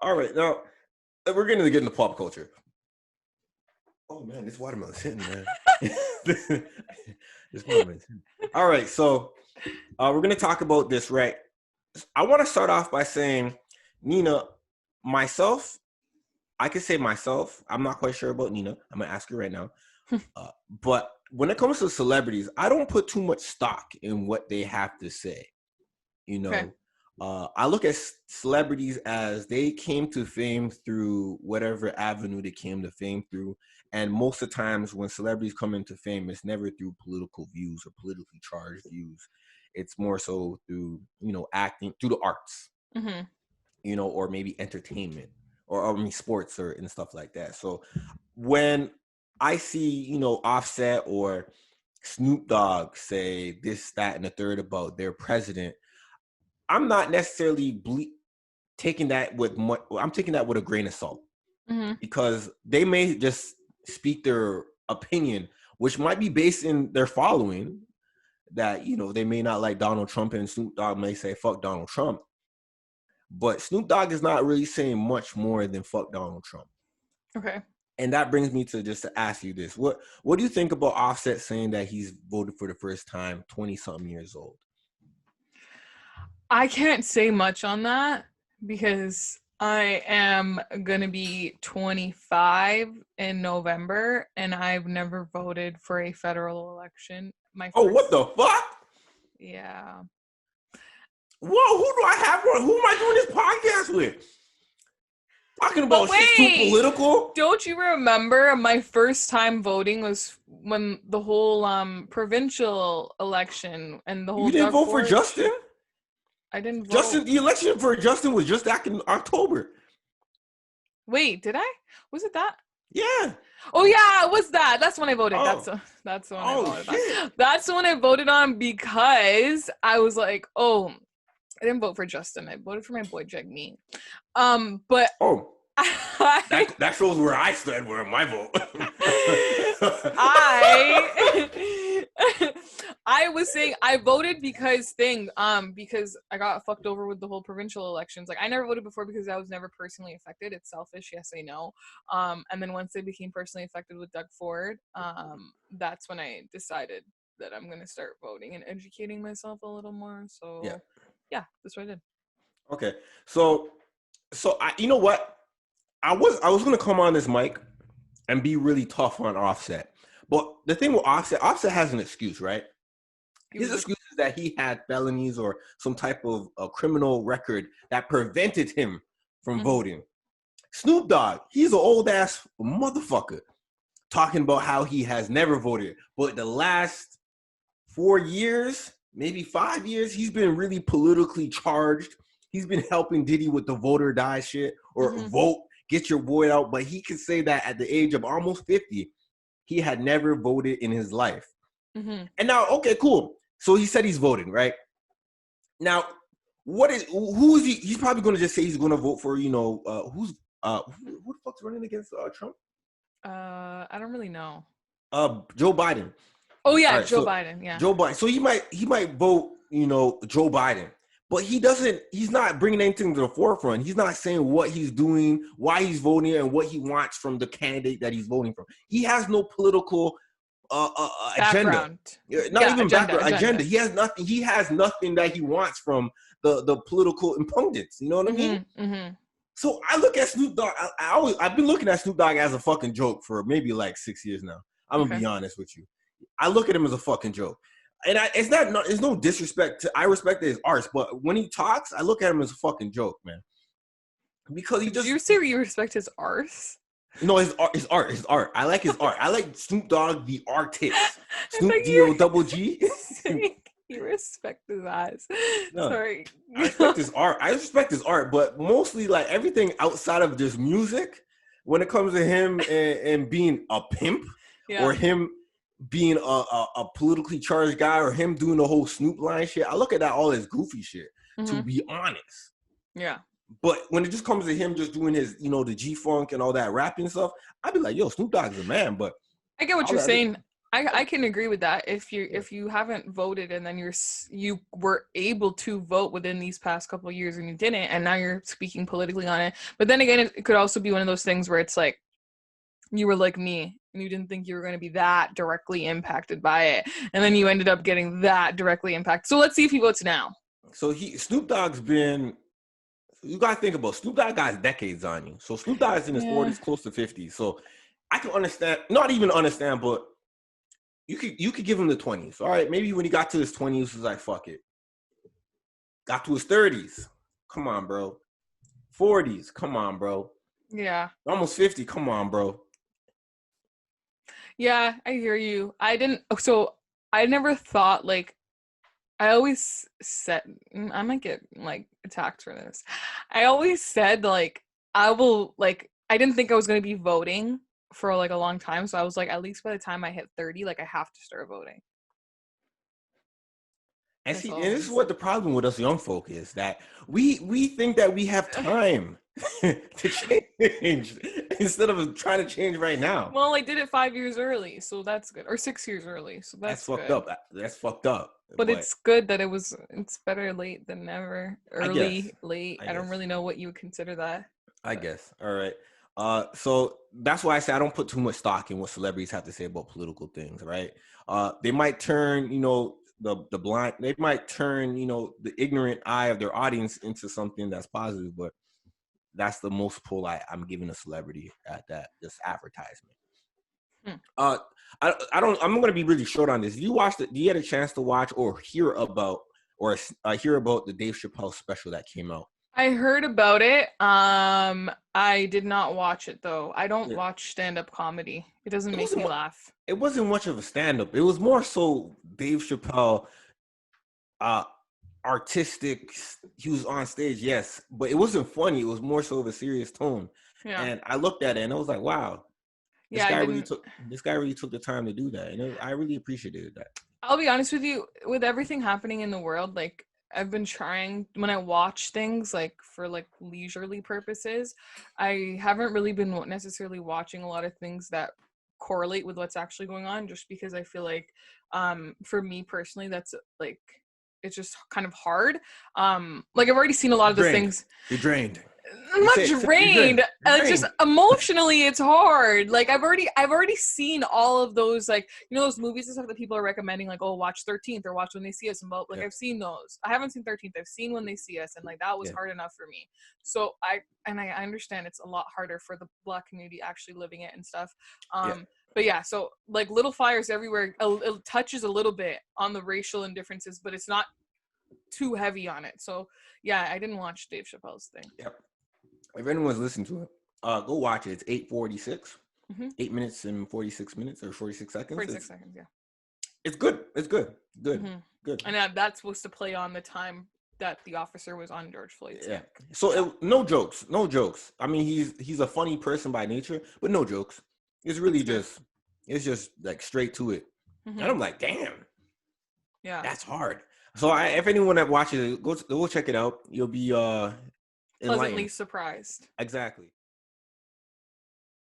All right, now we're going to get into pop culture. Oh man, this watermelon's hitting, man. This watermelon's hitting. All right, so we're going to talk about this, right? I want to start off by saying, Nina, myself, I could say myself. I'm not quite sure about Nina. I'm going to ask her right now. But when it comes to celebrities, I don't put too much stock in what they have to say. You know, Okay. I look at celebrities as they came to fame through whatever avenue they came to fame through. And most of the times when celebrities come into fame, it's never through political views or politically charged views. It's more so through, acting, through the arts, Mm-hmm. or maybe entertainment or I mean, sports or and stuff like that. So when I see, Offset or Snoop Dogg say this, that, and the third about their president, I'm not necessarily taking that with I'm taking that with a grain of salt Mm-hmm. because they may just speak their opinion, which might be based in their following. That they may not like Donald Trump, and Snoop Dogg may say fuck Donald Trump, but Snoop Dogg is not really saying much more than fuck Donald Trump. Okay. And that brings me to just to ask you this: what do you think about Offset saying that he's voted for the first time, 20-something years old? I can't say much on that because I am going to be 25 in November and I've never voted for a federal election. My Oh, first. what the fuck? Yeah. Whoa, who do I have on? Who am I doing this podcast with? Talking But about shit too wait, political? don't you remember my first time voting was when the whole provincial election and the whole You didn't Doug vote for Ford? Justin? I didn't vote. Justin, the election for Justin was just back in October. Wait, did I? Was it that? Yeah. Oh yeah, it was that. That's when I voted. Oh. That's the one I Oh voted shit. on. That's the one I voted on because I was like, oh, I didn't vote for Justin. I voted for my boy Jagmeet. But Oh. I, That shows where I stand where my vote. I I was saying I voted because because I got fucked over with the whole provincial elections. Like I never voted before because I was never personally affected. It's selfish, yes I know. And then once I became personally affected with Doug Ford, that's when I decided that I'm gonna start voting and educating myself a little more. Yeah. So yeah, that's what I did. Okay. So you know what? I was gonna come on this mic and be really tough on Offset. But the thing with Offset has an excuse, right? His excuse is that he had felonies or some type of a criminal record that prevented him from voting. Snoop Dogg, he's an old ass motherfucker talking about how he has never voted. But the last 4 years, maybe 5 years, he's been really politically charged. He's been helping Diddy with the vote or die shit or vote, get your boy out. But he could say that at the age of almost 50, he had never voted in his life. And now, okay, cool. So he said he's voting, right? Now, who is he? He's probably going to just say he's going to vote for, who the fuck's running against Trump? I don't really know. Joe Biden. Oh yeah, All right, Joe so Biden. Yeah. Joe Biden. So he might vote, Joe Biden, but he's not bringing anything to the forefront. He's not saying what he's doing, why he's voting, and what he wants from the candidate that he's voting for. He has no political agenda. Not even agenda. He has nothing. He has nothing that he wants from the political opponents. You know what I mean? So I look at Snoop Dogg. I've been looking at Snoop Dogg as a fucking joke for maybe like 6 years now. I'm gonna be honest with you. I look at him as a fucking joke, and it's no disrespect to. I respect his arts, but when he talks, I look at him as a fucking joke, man. Because he Did just you say you respect his arts? no his art. I like his art. I like Snoop Dogg the artist. Snoop D-O-double-G. You respect his eyes. No, Sorry. I respect his art. I respect his art, but mostly like everything outside of just music. When it comes to him and being a pimp, or him being a politically charged guy, or him doing the whole Snoop line shit, I look at that all as goofy shit. To be honest. Yeah. But when it just comes to him just doing his, the G-Funk and all that rapping stuff, I'd be like, yo, Snoop Dogg's a man. But I get what you're saying. I can agree with that. If you haven't voted and then you were able to vote within these past couple of years and you didn't, and now you're speaking politically on it. But then again, it could also be one of those things where it's like you were like me and you didn't think you were going to be that directly impacted by it, and then you ended up getting that directly impacted. So let's see if he votes now. So Snoop Dogg's been. You gotta think about Snoop Dogg got decades on you. So Snoop Dogg is in his 40s, close to 50s. So I can understand, not even understand, but you could give him the 20s. All right, maybe when he got to his 20s, he was like, fuck it. Got to his 30s. Come on, bro. 40s. Come on, bro. Yeah. Almost 50. Come on, bro. Yeah, I hear you. I never thought like I always said I might get like attacked for this. I always said like I will like I didn't think I was going to be voting for like a long time, so I was like at least by the time I hit 30 like I have to start voting. And see, and this is what the problem with us young folk is, that we think that we have time to change instead of trying to change right now. Well, I did it 5 years early, so that's good. Or 6 years early, so that's fucked good. up. That's fucked up. But it's good that it's better late than never. Early, late. I don't really know what you would consider that. I guess. All right. So that's why I say I don't put too much stock in what celebrities have to say about political things, right? They might turn, the blind, they might turn, the ignorant eye of their audience into something that's positive, but that's the most pull I'm giving a celebrity at that, this advertisement. I'm going to be really short on this. Do you get a chance to watch or hear about the Dave Chappelle special that came out? I heard about it. I did not watch it though. I don't watch stand-up comedy. It doesn't make me laugh. It wasn't much of a stand-up. It was more so Dave Chappelle, artistic. He was on stage, yes, but it wasn't funny. It was more so of a serious tone. Yeah. And I looked at it and I was like, wow. This guy really took the time to do that. And I really appreciated that. I'll be honest with you, with everything happening in the world, like I've been trying, when I watch things like for like leisurely purposes, I haven't really been necessarily watching a lot of things that correlate with what's actually going on, just because I feel like for me personally, that's like, it's just kind of hard. Like I've already seen a lot of the things. You're drained. I'm not drained. Just emotionally, it's hard. Like I've already seen all of those, like, those movies and stuff that people are recommending, like, oh, watch 13th or watch When They See Us, and like I've seen those. I haven't seen 13th. I've seen When They See Us, and like that was hard enough for me. So I understand it's a lot harder for the Black community actually living it and stuff. But yeah, so like Little Fires Everywhere, it touches a little bit on the racial indifferences, but it's not too heavy on it. So yeah, I didn't watch Dave Chappelle's thing. Yep. If anyone's listening to it, go watch it. It's 8:46, 8 minutes and 46 minutes or 46 seconds. 46 seconds, yeah. It's good. It's good. Good. Good. And that's supposed to play on the time that the officer was on George Floyd's neck. So no jokes. I mean, he's a funny person by nature, but no jokes. It's really it's just like straight to it. And I'm like, damn. Yeah. That's hard. So if anyone that watches it, go check it out. You'll be pleasantly surprised. Exactly.